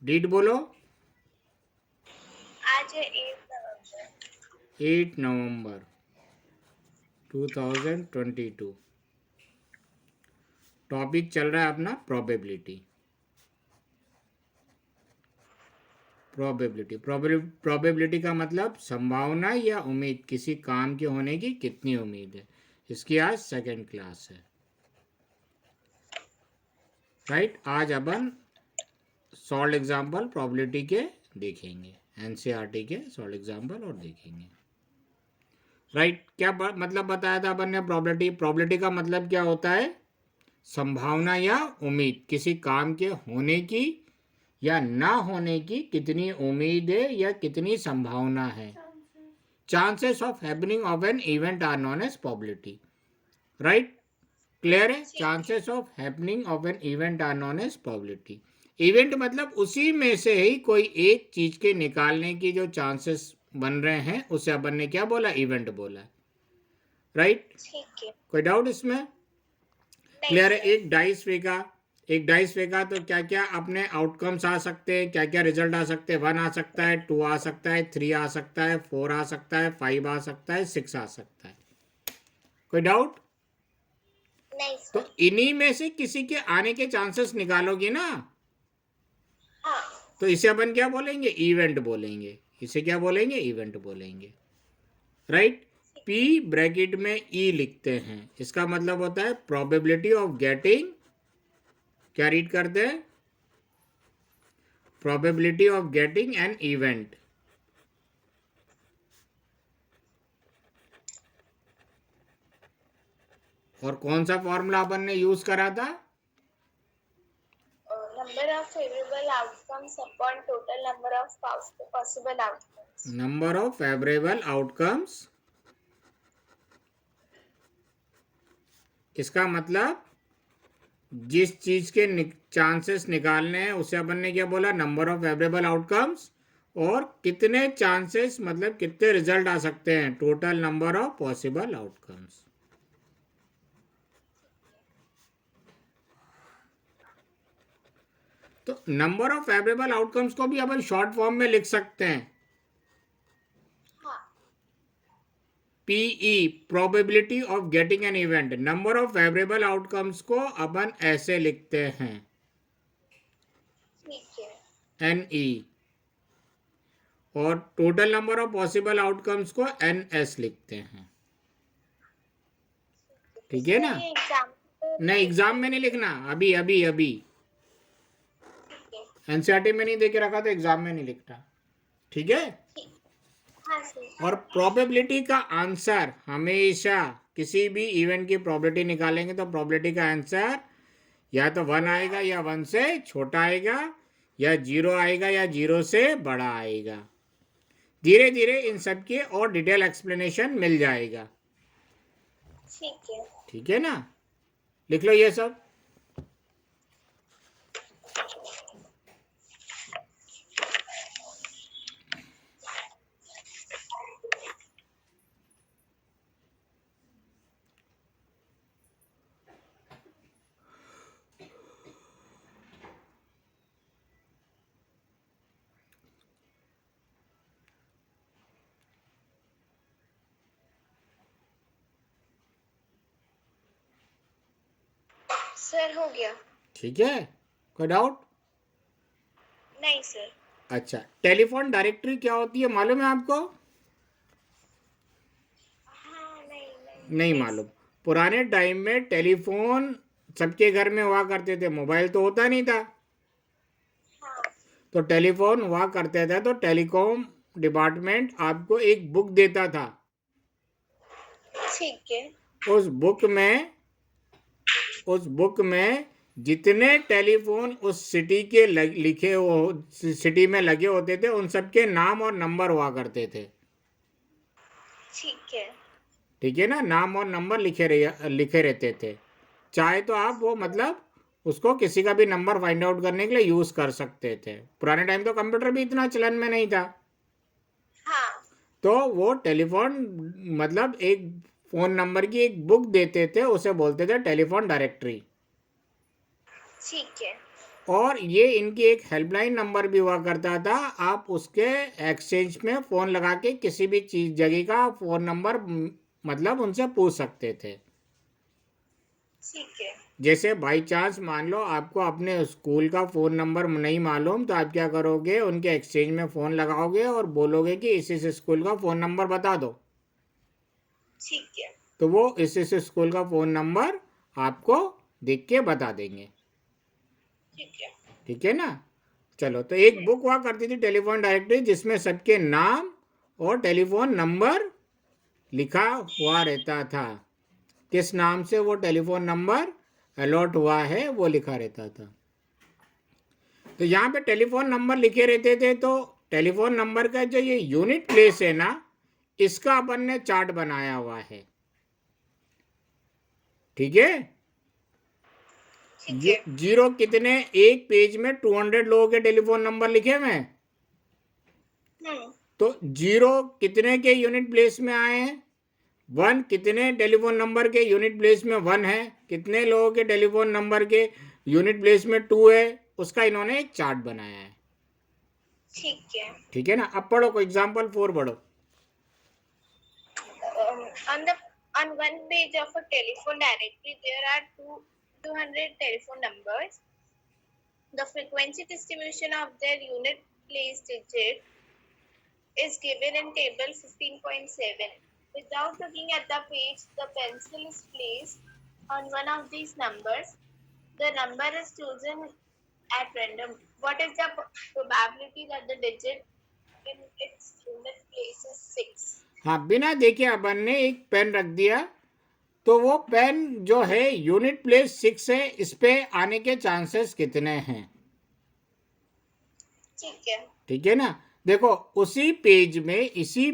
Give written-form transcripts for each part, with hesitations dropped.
Date बोलो। आज है 8 नवंबर। 8 नवंबर 2022। टॉपिक चल रहा है अपना प्रोबेबिलिटी। प्रोबेबिलिटी का मतलब संभावना या उम्मीद, किसी काम के होने की कितनी उम्मीद है। इसकी आज सेकंड क्लास है। राइट, आज अपन सॉल्व एग्जाम्पल प्रोबेबिलिटी के देखेंगे, एनसीईआरटी के सॉल्व एग्जाम्पल और देखेंगे। राइट, क्या मतलब बताया था अपन ने। प्रोबेबिलिटी का मतलब क्या होता है, संभावना या उम्मीद, किसी काम के होने की या ना होने की कितनी उम्मीद है या कितनी संभावना है। Chances of happening of an event are known as probability. Right, clear है। Chances of happening of an event are known as probability. Event मतलब उसी में से ही कोई एक चीज के निकालने की जो चांसेस बन रहे हैं उसे अपन ने क्या बोला, इवेंट बोला। राइट, ठीक है। कोई डाउट इसमें। क्लियर है। एक डाइस फेंका तो क्या क्या अपने आउटकम्स आ सकते हैं, क्या क्या रिजल्ट आ सकते हैं। 1 आ सकता है, 2 आ सकता है, 3 आ सकता है, 4 आ सकता है, 5 आ सकता है, 6 आ सकता है। कोई डाउट। नहीं तो सर। इन्हीं में से किसी के आने के चांसेस निकालोगे ना, हाँ। तो इसे अपन क्या बोलेंगे, इवेंट बोलेंगे। इसे क्या बोलेंगे, इवेंट बोलेंगे। राइट, पी ब्रैकेट में ई लिखते हैं, इसका मतलब होता है प्रोबेबिलिटी ऑफ गेटिंग, क्या रीड करते हैं, probability of getting an event. और कौन सा फॉर्मूला अपन ने यूज करा था, number of favourable outcomes upon total number of possible outcomes. Number of favourable outcomes. इसका मतलब जिस चीज के चांसेस निकालने हैं उसे अपन ने क्या बोला, नंबर ऑफ फेवरेबल आउटकम्स। और कितने चांसेस मतलब कितने रिजल्ट आ सकते हैं, total number of possible outcomes. तो नंबर ऑफ फेवरेबल आउटकम्स को भी अपन शॉर्ट फॉर्म में लिख सकते हैं, हाँ। PE, probability of getting an event. Number of favourable outcomes को अपन ऐसे लिखते हैं, ठीक है। N E. और total number of possible outcomes को एन एस लिखते हैं। ठीक है इसमें ना। ये एग्जाम्पल नहीं, एग्जाम में लिखना नहीं है। लिखना, अभी अभी अभी ठीक है। एनसीईआरटी में नहीं दे के रखा तो एग्जाम में नहीं लिखना। ठीक है। ठीक। हाँ सर। और प्रोबेबिलिटी का आंसर हमेशा, किसी भी इवेंट की प्रोबेबिलिटी निकालेंगे तो प्रोबेबिलिटी का आंसर या तो 1 आएगा या 1 से छोटा आएगा, या 0 आएगा या 0 से बड़ा आएगा। धीरे धीरे इन सब की और डिटेल एक्सप्लेनेशन मिल जाएगा। ठीक है। ठीक है ना, लिख लो ये सब। सर हो गया। ठीक है, कोई डाउट। नहीं सर। अच्छा, टेलीफोन डायरेक्टरी क्या होती है मालूम है आपको। हाँ। नहीं नहीं नहीं मालूम। पुराने टाइम में टेलीफोन सबके घर में हुआ करते थे, मोबाइल तो होता नहीं था। हाँ। तो टेलीफोन हुआ करते थे, तो टेलीकॉम डिपार्टमेंट आपको एक बुक देता था। ठीक है। उस बुक में उस बुक में जितने टेलीफोन उस सिटी के लिखे हो, सिटी में लगे होते थे, उन सब के नाम और नंबर हुआ करते थे। ठीक है। ठीक है ना, नाम और नंबर लिखे रहते थे। चाहे तो आप वो मतलब उसको किसी का भी नंबर फाइंड आउट करने के लिए यूज कर सकते थे। पुराने टाइम तो कंप्यूटर भी इतना चलन में नहीं था। हाँ। तो वो टेलीफोन मतलब एक फोन नंबर की एक बुक देते थे, उसे बोलते थे टेलीफोन डायरेक्टरी। ठीक है। और ये इनकी एक हेल्पलाइन नंबर भी हुआ करता था, आप उसके एक्सचेंज में फ़ोन लगा के किसी भी चीज़ जगह का फ़ोन नंबर मतलब उनसे पूछ सकते थे। ठीक है। जैसे बाई चांस मान लो आपको अपने स्कूल का फ़ोन नंबर नहीं मालूम, तो आप क्या करोगे, उनके एक्सचेंज में फ़ोन लगाओगे और बोलोगे कि इस स्कूल का फ़ोन नंबर बता दो, ठीक है। तो वो इस स्कूल का फ़ोन नंबर आपको देख के बता देंगे। ठीक है। ठीक है ना। चलो, तो एक बुक हुआ करती थी टेलीफोन डायरेक्टरी, जिसमें सबके नाम और टेलीफोन नंबर लिखा हुआ रहता था। किस नाम से वो टेलीफोन नंबर अलॉट हुआ है वो लिखा रहता था। तो यहाँ पे टेलीफोन नंबर लिखे रहते थे, तो टेलीफोन नंबर का जो ये यूनिट प्लेस है ना, इसका अपन ने चार्ट बनाया हुआ है। ठीक है। ठीक है। जीरो कितने, एक पेज में 200 लोगों के टेलीफोन नंबर लिखे हुए हैं, तो जीरो कितने के यूनिट प्लेस में आए हैं, 1 कितने टेलीफोन नंबर के यूनिट प्लेस में 1 है, कितने लोगों के टेलीफोन नंबर के यूनिट प्लेस में 2 है, उसका इन्होंने एक चार्ट बनाया है। ठीक है। ठीक है ना। अब पढ़ो, कोई एग्जाम्पल 4 पढ़ो। On the on one page of a telephone directory, there are 200 telephone numbers. The frequency distribution of their unit place digit is given in table 15.7. Without looking at the page, the pencil is placed on one of these numbers. The number is chosen at random. What is the probability that the digit in its unit place is 6? हाँ, बिना देखे अपन ने एक pen रख दिया, तो वो pen जो है यूनिट प्लेस 6 है, इस पे आने के चांसेस कितने हैं। ठीक है। ठीक है ना। देखो, इसी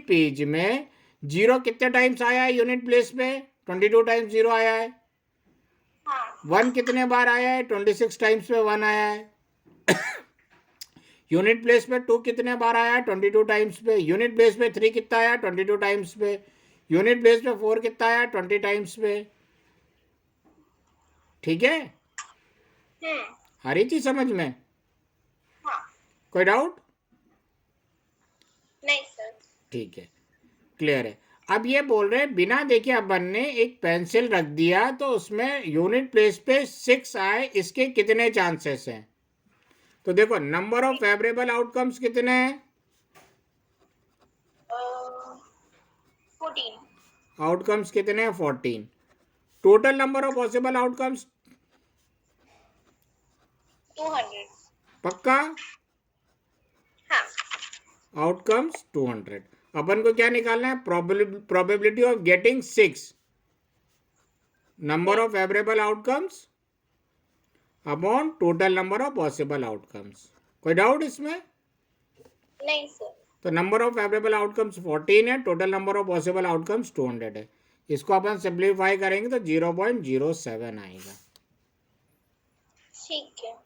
पेज में जीरो कितने टाइम्स आया है यूनिट प्लेस पे, 22 टाइम्स जीरो आया है। हाँ। 1 कितने बार आया है, 26 टाइम्स पे 1 आया है। यूनिट प्लेस पे 2 कितने बार आया है, 22 टाइम्स पे। यूनिट प्लेस पे 3 कितना आया, 22 टाइम्स पे। यूनिट प्लेस पे 4 कितना आया, 20 टाइम्स पे। ठीक है। आ रही थी समझ में? हाँ। कोई डाउट? नहीं सर। ठीक है, क्लियर है। अब ये बोल रहे हैं बिना देखे अपन ने एक पेंसिल रख दिया, तो उसमें यूनिट प्लेस पे 6 आए, इसके कितने चांसेस हैं। तो देखो, नंबर ऑफ फेवरेबल आउटकम्स कितने हैं, 14. आउटकम्स कितने हैं, 14। Total number of possible outcomes 200. पक्का, हाँ। आउटकम्स 200। अपन को क्या निकालना है, probability of getting 6, number of favourable outcomes upon total number of possible outcomes. कोई डाउट इसमें? नहीं सर। तो नंबर ऑफ फेवरेबल आउटकम्स 14 है, total number of possible outcomes 200 है। इसको अपन सिंप्लीफाई करेंगे तो 0.07 आएगा। ठीक है।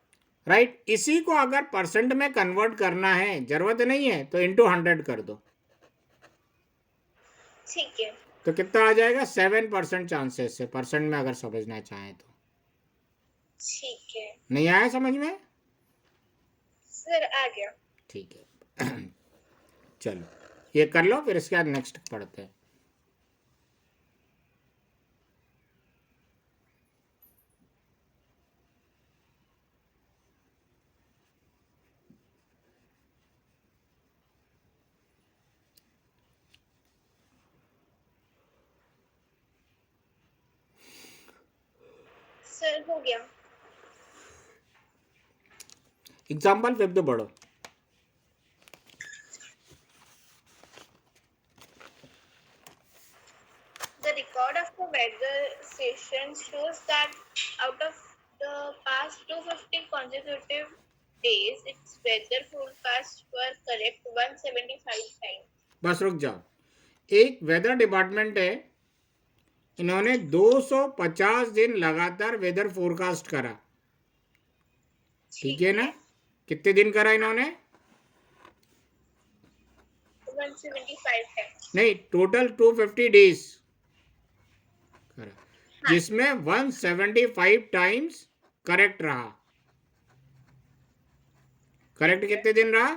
राइट। इसी को अगर परसेंट में कन्वर्ट करना है, जरूरत नहीं है तो इंटू 100 कर दो, ठीक है। तो कितना आ जाएगा, 7% चांसेस है, परसेंट में अगर समझना चाहें तो। ठीक है नहीं आया समझ में? सर, आ गया। ठीक है। चलो, ये कर लो, फिर इसके बाद नेक्स्ट पढ़ते हैं। सर, हो गया। एग्जाम्पल 5 पढ़ो। The record of the weather station shows that out of the past 250 consecutive days, its weather forecasts were correct 175 times. बस रुक जाओ। एक वेदर डिपार्टमेंट है, इन्होंने 250 दिन लगातार वेदर फोरकास्ट करा। ठीक है ना। कितने दिन करा इन्होंने? 175 times. नहीं, टोटल 250 डेज करा, जिसमें 175 टाइम्स करेक्ट रहा। करेक्ट कितने दिन रहा?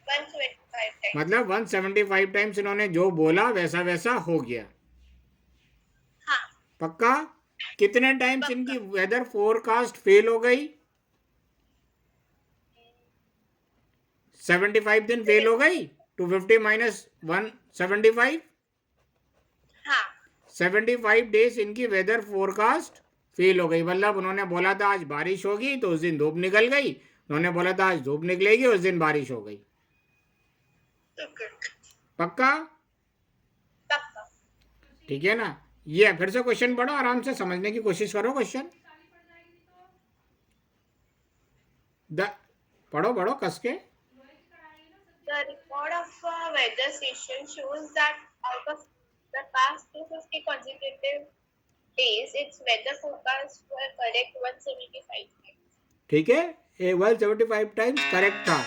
125 times. मतलब 175 टाइम्स इन्होंने जो बोला वैसा वैसा हो गया। हाँ, पक्का? कितने टाइम्स पक्का। इनकी वेदर फोरकास्ट फेल हो गई? 75 दिन फेल हो गई। 250 माइनस 175, हाँ, 75 डेज इनकी वेदर फोरकास्ट फेल हो गई। मतलब उन्होंने बोला था आज बारिश होगी तो उस दिन धूप निकल गई, उन्होंने बोला था आज धूप निकलेगी उस दिन बारिश हो गई। okay, पक्का? पक्का। ठीक है ना? ये फिर से क्वेश्चन पढ़ो, आराम से समझने की कोशिश करो क्वेश्चन। पढ़ो पढ़ो कस के। The record of a weather station shows that out of the past 250 consecutive days, its weather forecasts were correct 175 times. ठीक है, 175 टाइम्स करेक्ट था।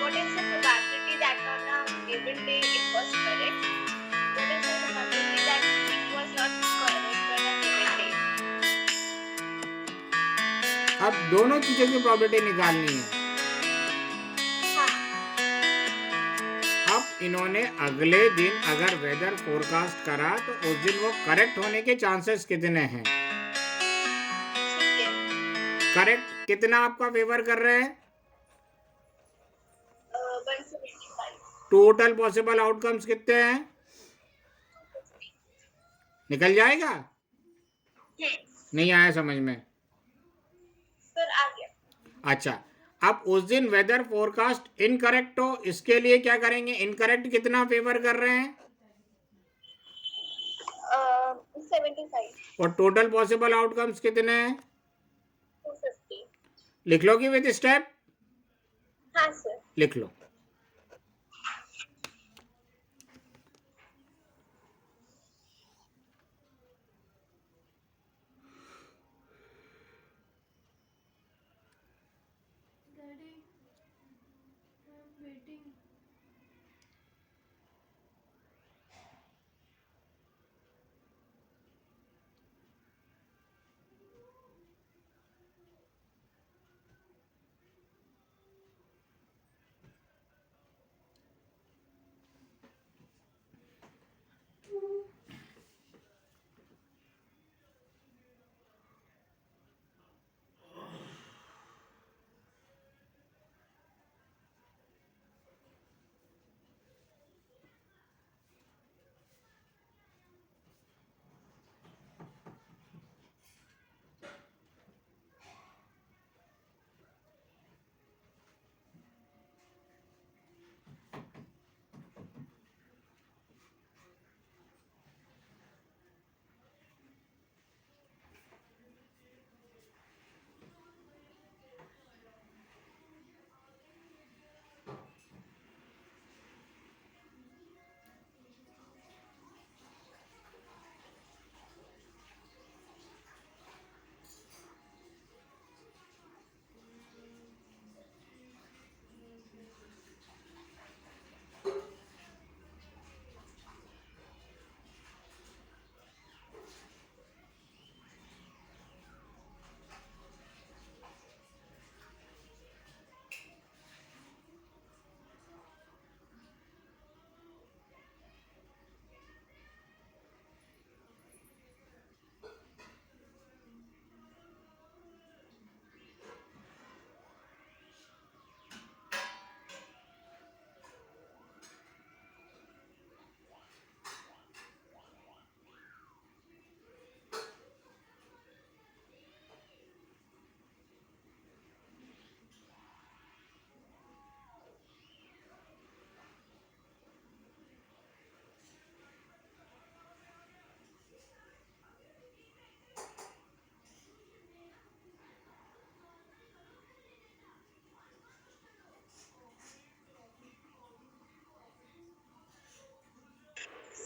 What is the probability that on a given day it was correct? What is the probability that it was not correct on a given day? अब दोनों चीजों की probability निकालनी है। हाँ, अब इन्होंने अगले दिन अगर वेदर फोरकास्ट करा तो उस दिन वो करेक्ट होने के चांसेस कितने हैं? ठीक है। करेक्ट कितना आपका फेवर कर रहे हैं? 175. टोटल पॉसिबल आउटकम्स कितने हैं? निकल जाएगा? नहीं आया समझ में? सर आ गया। अच्छा, अब उस दिन वेदर फोरकास्ट इनकरेक्ट हो, इसके लिए क्या करेंगे? इनकरेक्ट कितना फेवर कर रहे हैं? 75. और टोटल पॉसिबल आउटकम्स कितने हैं? 250. लिख लो कि विद स्टेप? हाँ सर। लिख लो।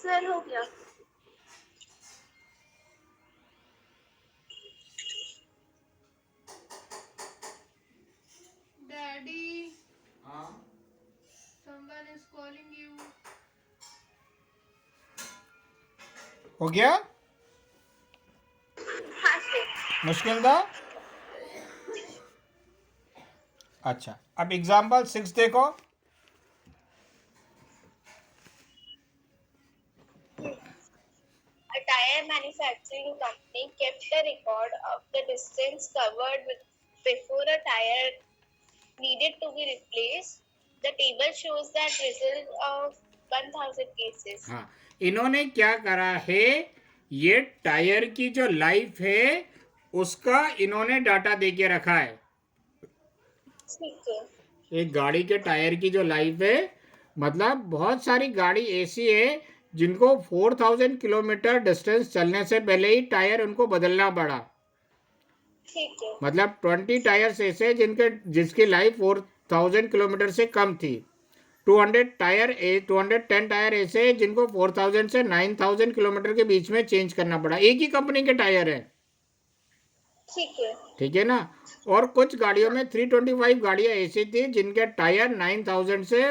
सर हो गया। Daddy, हाँ, someone is calling you. हो गया? हाँ सर। मुश्किल था? अच्छा, अब एग्जाम्पल 6 देखो. A tire manufacturing company kept a record of the distance covered before a tire needed to be replaced. The table shows that result of 1000 cases. हाँ, इन्होंने क्या करा है, ये टायर की जो लाइफ है उसका इन्होंने डाटा दे के रखा है. ठीक है. एक गाड़ी के टायर की जो लाइफ है, मतलब बहुत सारी गाड़ी ऐसी है जिनको 4000 किलोमीटर डिस्टेंस चलने से पहले ही टायर उनको बदलना पड़ा. ठीक है. मतलब 20 टायर्स ऐसे जिसकी लाइफ 4000 किलोमीटर से कम थी. 210 टायर ऐसे जिनको 4000 से 9000 किलोमीटर के बीच में चेंज करना पड़ा. एक ही कंपनी के टायर है. ठीक है. ठीक है ना. और कुछ गाड़ियों में 325 गाड़ियां ऐसी थी जिनके टायर 9000 से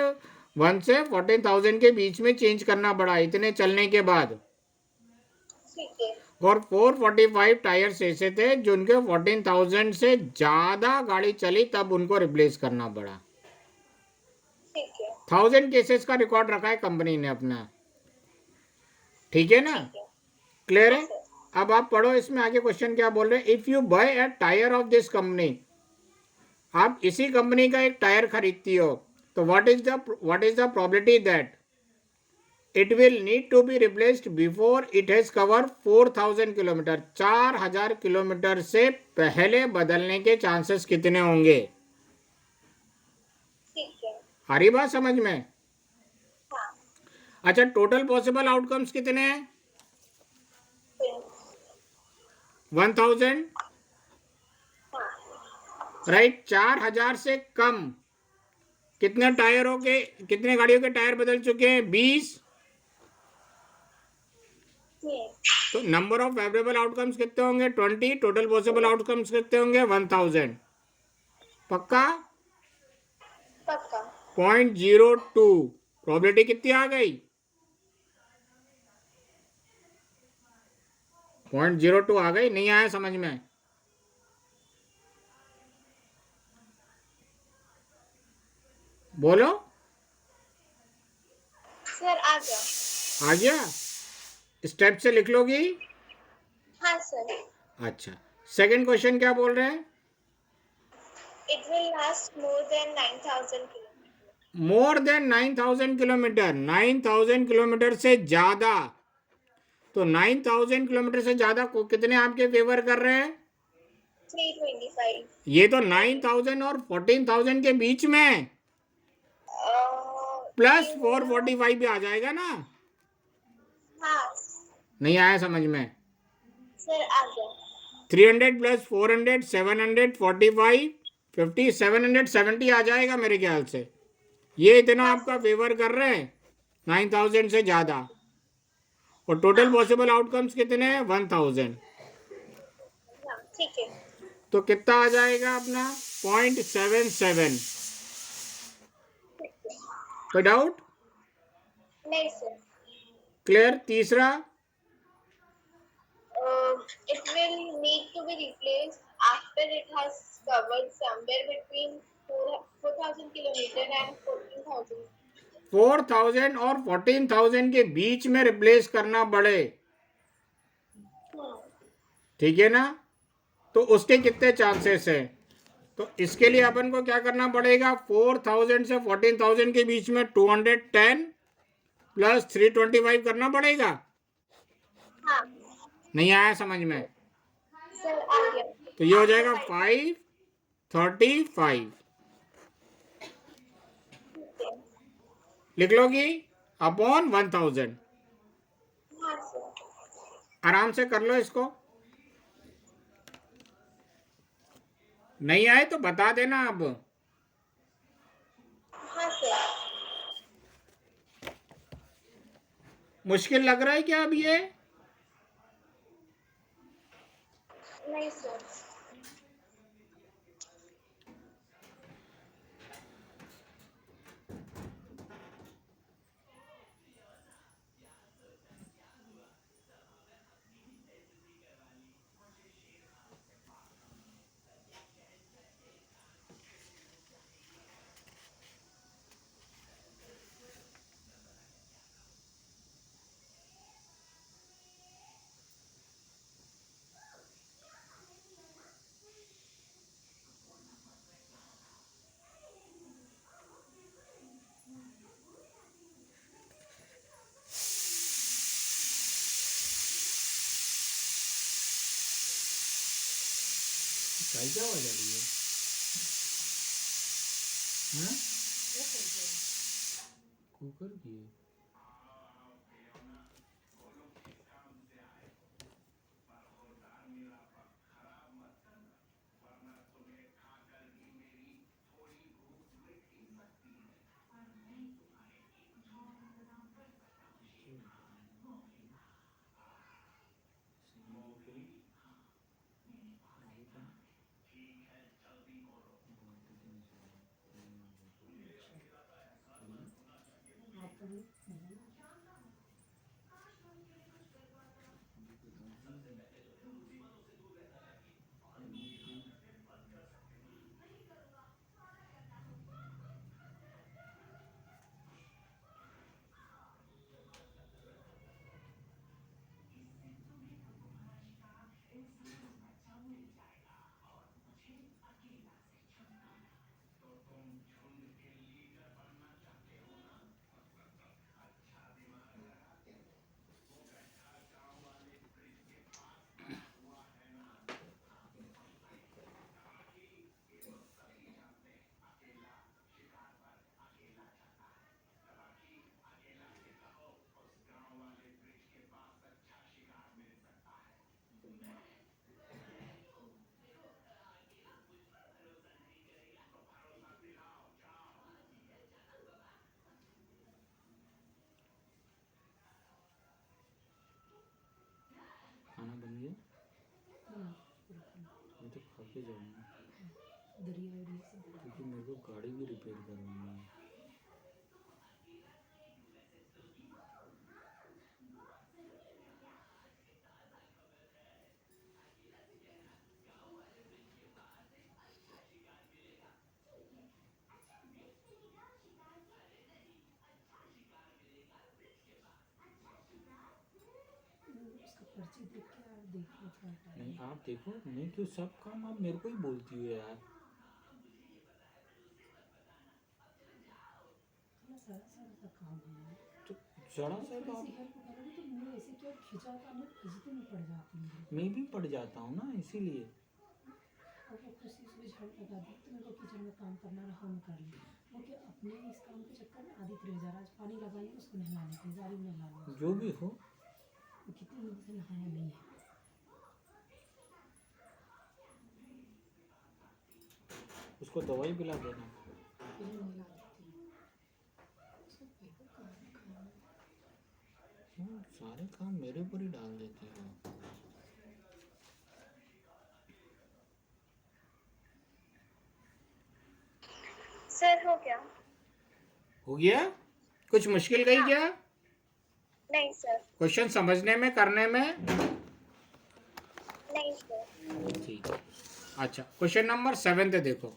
1 से 14000 के बीच में चेंज करना पड़ा इतने चलने के बाद. ठीक है. और 445 टायर्स ऐसे थे जिनके 14000 से ज़्यादा गाड़ी चली तब उनको रिप्लेस करना पड़ा. ठीक है. 1000 केसेस का रिकॉर्ड रखा है कंपनी ने अपना. ठीक है ना. ठीक है. क्लियर हाँ है. सर. अब आप पढ़ो इसमें आगे क्वेश्चन क्या बोल रहे हैं. If you buy a tyre of this company, आप इसी कंपनी का एक टायर खरीदती हो तो what is the probability that it will need to be replaced before it has cover 4000 kilometre. 4000 kilometre से पहले बदलने के चांसेस कितने होंगे. ठीक है. आ रही बात समझ में. हाँ. अच्छा, टोटल पॉसिबल आउटकम्स कितने हैं. 1000. हाँ. राइट. 4000 से कम कितने टायरों के, कितने गाड़ियों के टायर बदल चुके हैं. 20. तो नंबर ऑफ फेवरेबल आउटकम्स कितने होंगे. 20. टोटल पॉसिबल आउटकम्स कितने होंगे. 1000. पक्का. पक्का. 0.02. प्रोबेबिलिटी कितनी आ गई. 0.02 आ गई. नहीं आया समझ में. बोलो. सर आ गया. आ गया. स्टेप से लिख लोगी. हाँ सर. अच्छा, सेकंड क्वेश्चन क्या बोल रहे हैं. It will last more than 9000 kilometers. More than 9000 kilometre. 9000 kilometre से ज्यादा. तो 9000 किलोमीटर से ज्यादा को कितने आपके फेवर कर रहे हैं. 325. ये तो 9000 और 14000 के बीच में प्लस 445 भी आ जाएगा ना. हाँ नहीं आया समझ में. सर आ गया. 300 प्लस 400 745 50 770 आ जाएगा मेरे ख्याल से. ये इतना हाँ आपका फेवर कर रहे हैं 9000 से ज़्यादा. और टोटल पॉसिबल आउटकम्स कितने हैं. 1000. हाँ. ठीक है. तो कितना आ जाएगा अपना. 0.77. कोई डाउट. नहीं सर. क्लियर. तीसरा. It will need to be replaced after it has covered somewhere between 4000 kilometer and 14,000. 4000 और 14000 के बीच में रिप्लेस करना पड़े. ठीक है ना. तो उसके कितने चांसेस हैं. तो इसके लिए अपन को क्या करना पड़ेगा. 4000 से 14000 के बीच में 210 प्लस 325 करना पड़ेगा. हाँ नहीं आया समझ में. सर आ गया. तो ये हो जाएगा 535. लिख लोगी अपॉन 1000. हाँ सर. आराम से कर लो इसको. नहीं आए तो बता देना. अब हाँ सर. मुश्किल लग रहा है क्या अब ये. नहीं सर. काय क्या आवाज आ रही है? हाँ? कुकर की है। खाना बन गया? मैं तो खा के जाऊँगा क्योंकि मेरे को गाड़ी भी रिपेयर करवानी है। नहीं आप देखो, नहीं क्यों सब काम आप मेरे को ही बोलती हो यार। तो जरा सा तो आप मैं भी पड़ जाता हूँ ना, इसीलिए। जो भी हो, उसको दवाई पिला देना। सारे काम मेरे ऊपर ही डाल देती हो। सर हो गया? हो गया? कुछ मुश्किल गई क्या? नहीं सर। क्वेश्चन समझने में, करने में? नहीं सर। ठीक है। अच्छा, क्वेश्चन नंबर 7 देखो।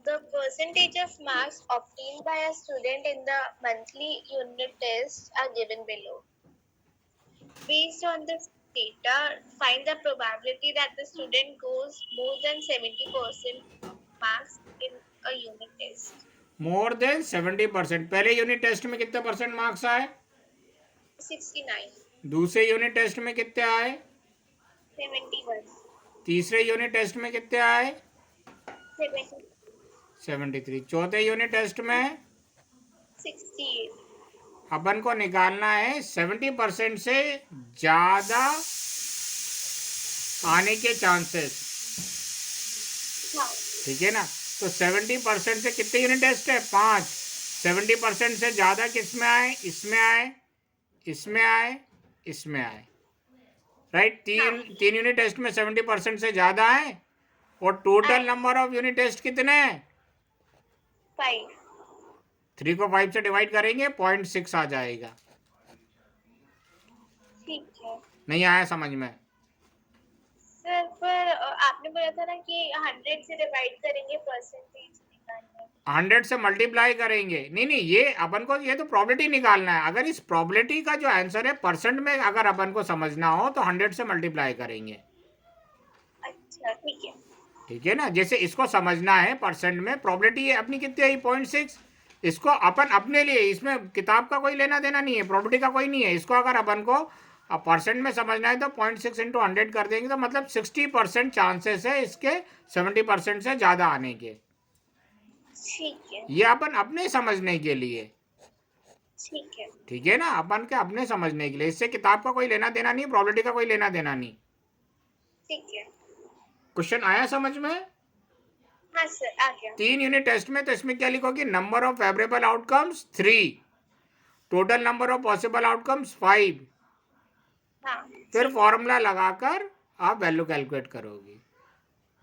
The percentage of marks obtained by a student in the monthly unit tests are given below. Based on this data, find the probability that the student goes more than 70% marks in a unit test. More than 70%। पहले unit test में कितने percent marks आए? 69. दूसरे unit test में कितने आए? 71. तीसरे unit test में कितने आए? 70. 73। चौथे यूनिट टेस्ट में 68. अपन को निकालना है 70% से ज्यादा आने के चांसेस। हाँ. ठीक है ना? तो 70% से कितने यूनिट टेस्ट है? 5। 70% से ज्यादा किस में आए? इसमें आए, इसमें आए, इसमें आए। राइट? तीन यूनिट टेस्ट में 70% से ज्यादा है। और total number of unit test कितने हैं? 5. 3 को 5 से डिवाइड करेंगे 0.6 आ जाएगा। ठीक है। नहीं आया समझ में? सर पर आपने बोला था ना कि 100 से डिवाइड करेंगे परसेंटेज निकालने। 100 से मल्टीप्लाई करेंगे। नहीं, ये अपन को ये तो प्रॉबिलिटी निकालना है। अगर इस प्रॉबिलिटी का जो आंसर है परसेंट में अगर अपन को समझना हो तो 100 से मल्टीप्लाई करेंगे। अच्छा ठीक है। ठीक है ना? जैसे इसको समझना है परसेंट में, प्रॉबिलिटी है अपनी कितनी आई? 0.6। इसको अपन अपने लिए, इसमें किताब का कोई लेना देना नहीं है, प्रॉबिलिटी का कोई नहीं है। इसको अगर अपन को अब परसेंट में समझना है तो 0.6 इंटू 100 कर देंगे तो मतलब 60% चांसेस है इसके 70% से ज़्यादा आने के। ठीक है, ये अपन अपने समझने के लिए, ठीक है, ठीक है ना, अपन के अपने समझने के लिए। इससे किताब का कोई लेना देना नहीं, प्रॉबिलिटी का कोई लेना देना नहीं। ठीक है। क्वेश्चन आया समझ में? हाँ सर, आ गया। 3 यूनिट टेस्ट में तो इसमें क्या लिखोगे? Number of favourable outcomes 3, total number of possible outcomes 5, हाँ, फिर ठीक, फॉर्मूला लगाकर आप वैल्यू कैलकुलेट करोगे।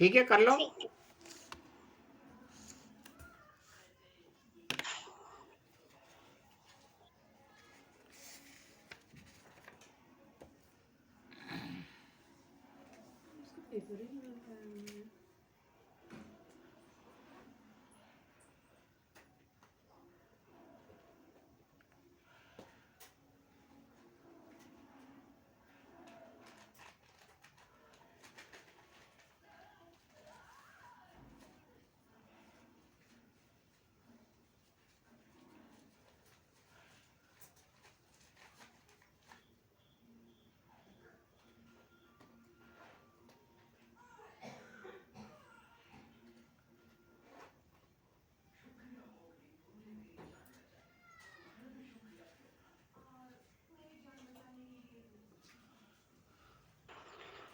ठीक है, कर लो। ठीक है।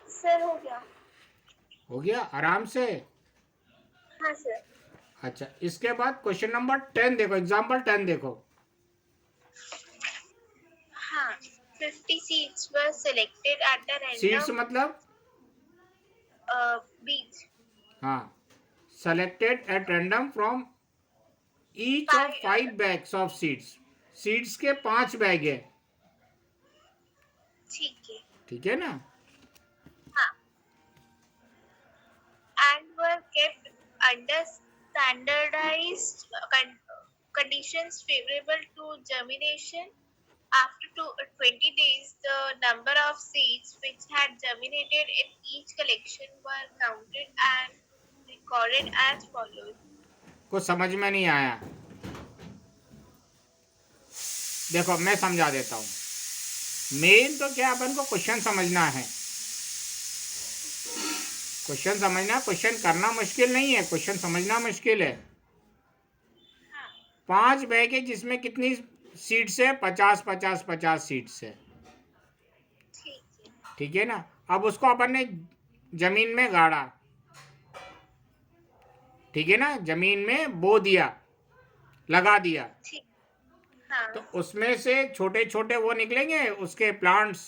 सर हो गया। हो गया आराम से। हाँ सर। अच्छा, इसके बाद क्वेश्चन नंबर 10 देखो, एग्जाम्पल 10 देखो। हाँ, 50 seats were selected at a seats random मतलब, beach. हाँ, selected at random from each of 5 bags of seeds. Seeds के 5 बैग है, ठीक है, ठीक है ना। हाँ, and were kept under standardized conditions favorable to germination. After 20 days, the number of seeds which had germinated in each collection were counted and recorded as follows. कुछ समझ में नहीं आया, देखो मैं समझा देता हूँ। मेन तो क्या, अपन को क्वेश्चन समझना है। क्वेश्चन समझना, क्वेश्चन करना मुश्किल नहीं है, क्वेश्चन समझना मुश्किल है। 5 बैग है जिसमें कितनी सीट्स है? 50 सीट्स है, ठीक है, ठीक है ना। अब उसको अपन ने जमीन में गाड़ा, ठीक है ना, जमीन में बो दिया, लगा दिया, ठीक, हाँ, तो उसमें से छोटे छोटे वो निकलेंगे उसके प्लांट्स,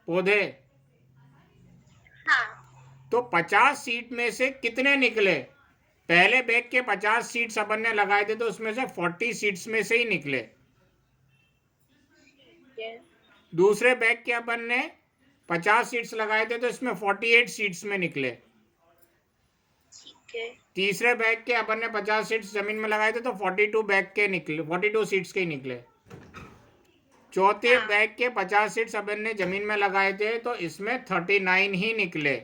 पौधे। हाँ, तो 50 सीट में से कितने निकले? पहले बैग के 50 सीट्स अपन ने लगाए थे तो उसमें से 40 सीट्स में से ही निकले। ठीक है, दूसरे बैग के अपन ने 50 सीट्स लगाए थे तो इसमें 48 सीट्स में निकले। ठीक है, तीसरे बैग के अपन ने 50 सीट्स जमीन में लगाए थे तो 42 बैग के निकले, 42 सीट्स के ही निकले। चौथे हाँ, बैग के 50 सीट्स अपन ने जमीन में लगाए थे तो इसमें 39 ही निकले।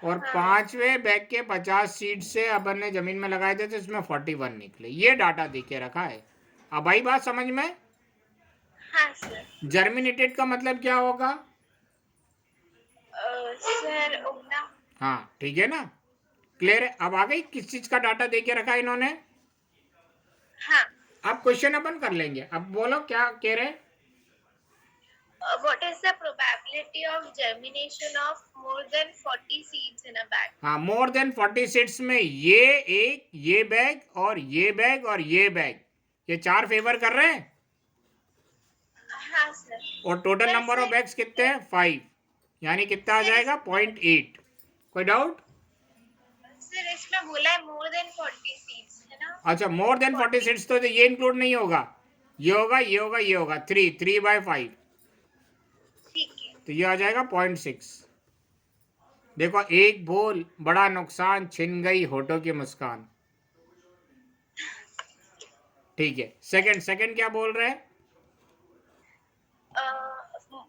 और हाँ, पांचवें बैग के 50 सीट से अपन ने जमीन में लगाए थे तो इसमें 41 निकले। ये डाटा दे के रखा है। अब आई बात समझ में? हाँ सर। जर्मिनेटेड का मतलब क्या होगा? सर उगना। हाँ, ठीक है ना, क्लियर है। अब आ गई किस चीज का डाटा दे के रखा है इन्होंने। हाँ। अब क्वेश्चन अपन कर लेंगे। अब बोलो क्या कह रहे? What is the probability of germination of more than 40 seeds in a bag? हाँ, मोर देन 40 सीट्स में ये एक, ये बैग और ये बैग और ये बैग, ये 4 फेवर कर रहे हैं। हाँ सर। और टोटल नंबर ऑफ बैग्स कितने हैं? 5, यानी कितना आ जाएगा? 0.8। कोई डाउट? सर इसमें बोला है मोर देन 40 सीड्स है ना। अच्छा, मोर देन 40 सीट्स तो ये इंक्लूड नहीं होगा, ये होगा, ये होगा, ये होगा। 3/5, ठीक है। तो ये आ जाएगा 0.6। देखो, एक बोल बड़ा नुकसान, छिन गई होठों की मुस्कान। ठीक है, सेकंड क्या बोल रहे हैं?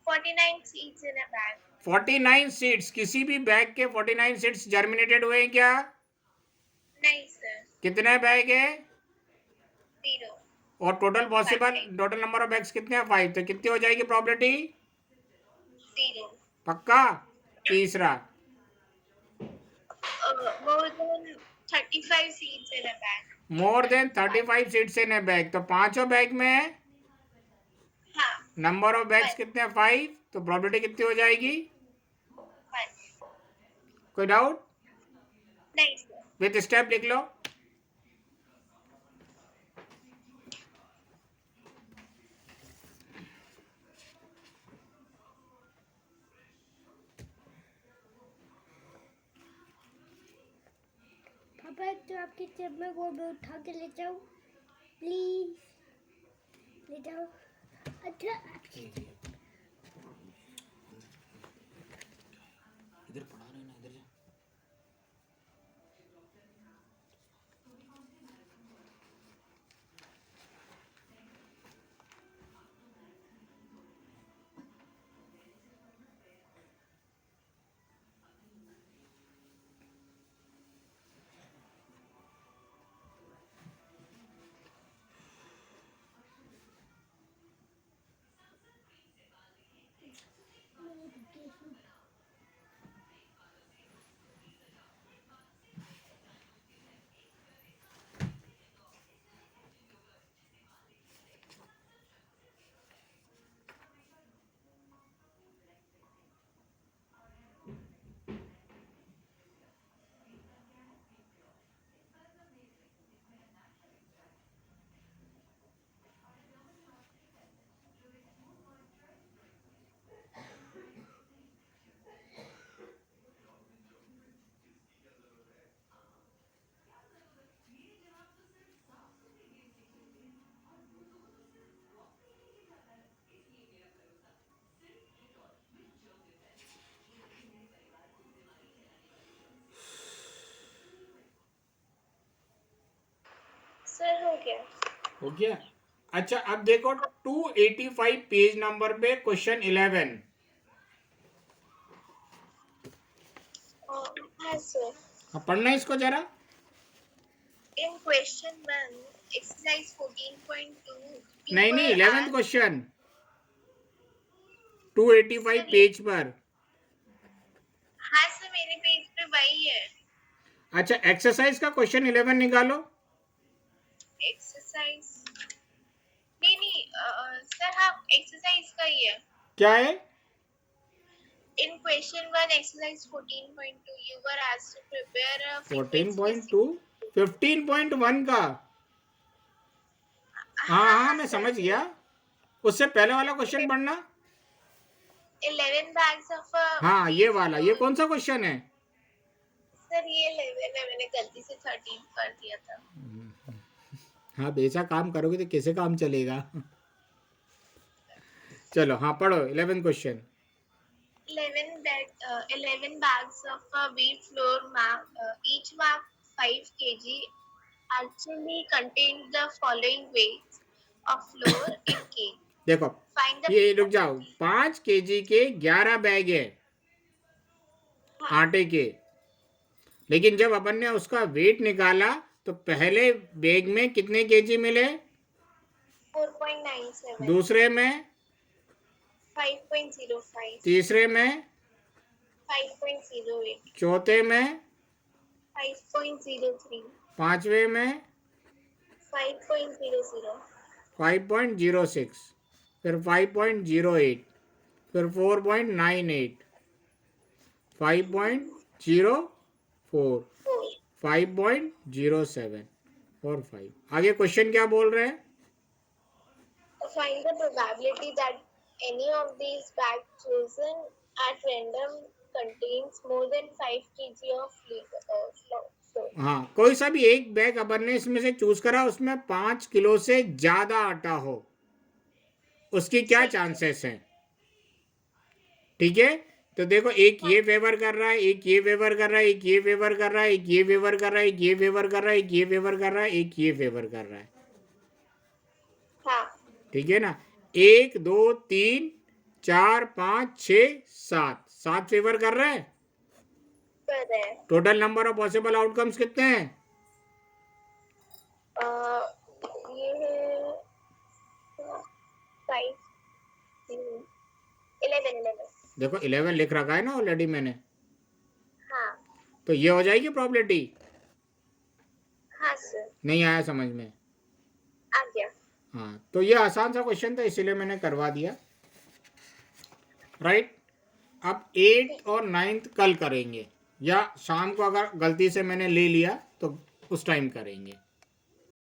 49 seeds in a bag. 49 seats, किसी भी बैग के 49 सीट्स जर्मिनेटेड हुए हैं क्या? नहीं सर। कितने बैग है? 0. और टोटल नंबर ऑफ बैग्स कितने हैं? 5। तो कितनी हो जाएगी प्रोबेबिलिटी? 0. पक्का? तीसरा, More than 35 seats in a bag. More than 35 seats in A bag, तो पांचों बैग में है, हाँ, नंबर ऑफ बैग्स 1. कितने हैं? 5, तो प्रोबेबिलिटी कितनी हो जाएगी? 1. कोई डाउट? नहीं sir. विथ स्टेप लिख लो। पापा एक तो आपकी जेब में वो भी उठा के ले जाओ प्लीज, ले जाओ। अच्छा इधर पढ़ा रहे ना, इधर जा। सर हो गया. हो गया? अच्छा, अब देखो 285 पेज नंबर पे क्वेश्चन 11। हाँ sir. हाँ, पढ़ना है इसको जरा। In question 1, exercise 14.2. you नहीं were 11th asked- question 285 page पर। हाँ सर, मेरे पेज पे वही है. अच्छा, एक्सरसाइज का क्वेश्चन 11 निकालो। एक्सरसाइज नहीं सर, हाँ एक्सरसाइज का ही है. क्या है? In question 1, exercise 14.2, you were asked to prepare a 14.2 15.1 का। हाँ, मैं समझ गया। उससे पहले वाला क्वेश्चन पढ़ना। 11 bags of a हाँ, ये वाला, ये कौन सा क्वेश्चन है? सर ये 11 है, मैंने गलती से 13 कर दिया था. हाँ, बेचा काम करोगे तो कैसे काम चलेगा? चलो, हाँ पढ़ो 11 question. 11 bags of wheat flour each mark 5 kg actually contained the following weights of flour in kg. देखो, Find the ये रुक जाओ, 5 केजी के 11 बैग है आटे के। लेकिन जब अपन ने उसका वेट निकाला तो पहले बैग में कितने केजी मिले? 4.97, दूसरे में, 5.05, तीसरे में, 5.08, चौथे में, 5.03, पांचवे में 5.00, 5.06, फिर 5.08, फिर 4.98, 5.04, 4. 5.07 और 5। आगे क्वेश्चन क्या बोल रहे हैं? Find the probability that any of these bags chosen at random contains more than 5 kg of flour. हाँ, कोई सा भी एक बैग अपन ने इसमें से चूज करा, उसमें 5 किलो से ज्यादा आटा हो, उसकी क्या चांसेस हैं? ठीक है, तो देखो, एक ये फेवर कर रहा है, एक ये फेवर कर रहा है, एक ये फेवर कर रहा है, एक ये फेवर कर रहा है, एक ये फेवर कर रहा है, एक ये फेवर कर रहा है, एक ये फेवर कर रहा है। हाँ. ठीक है ना? 1 2 3 4 5 6 7, 7 फेवर कर रहे हैं। कर रहे हैं. Total number of possible outcomes कितने हैं? ये है 5, 11. देखो 11 लिख रखा है ना ऑलरेडी मैंने, हाँ तो ये हो जाएगी प्रॉबिलिटी। हाँ सर, नहीं आया समझ में? आ गया। हाँ, तो ये आसान सा क्वेश्चन था इसीलिए मैंने करवा दिया। राइट, अब 8 और 9 कल करेंगे, या शाम को अगर गलती से मैंने ले लिया तो उस टाइम करेंगे।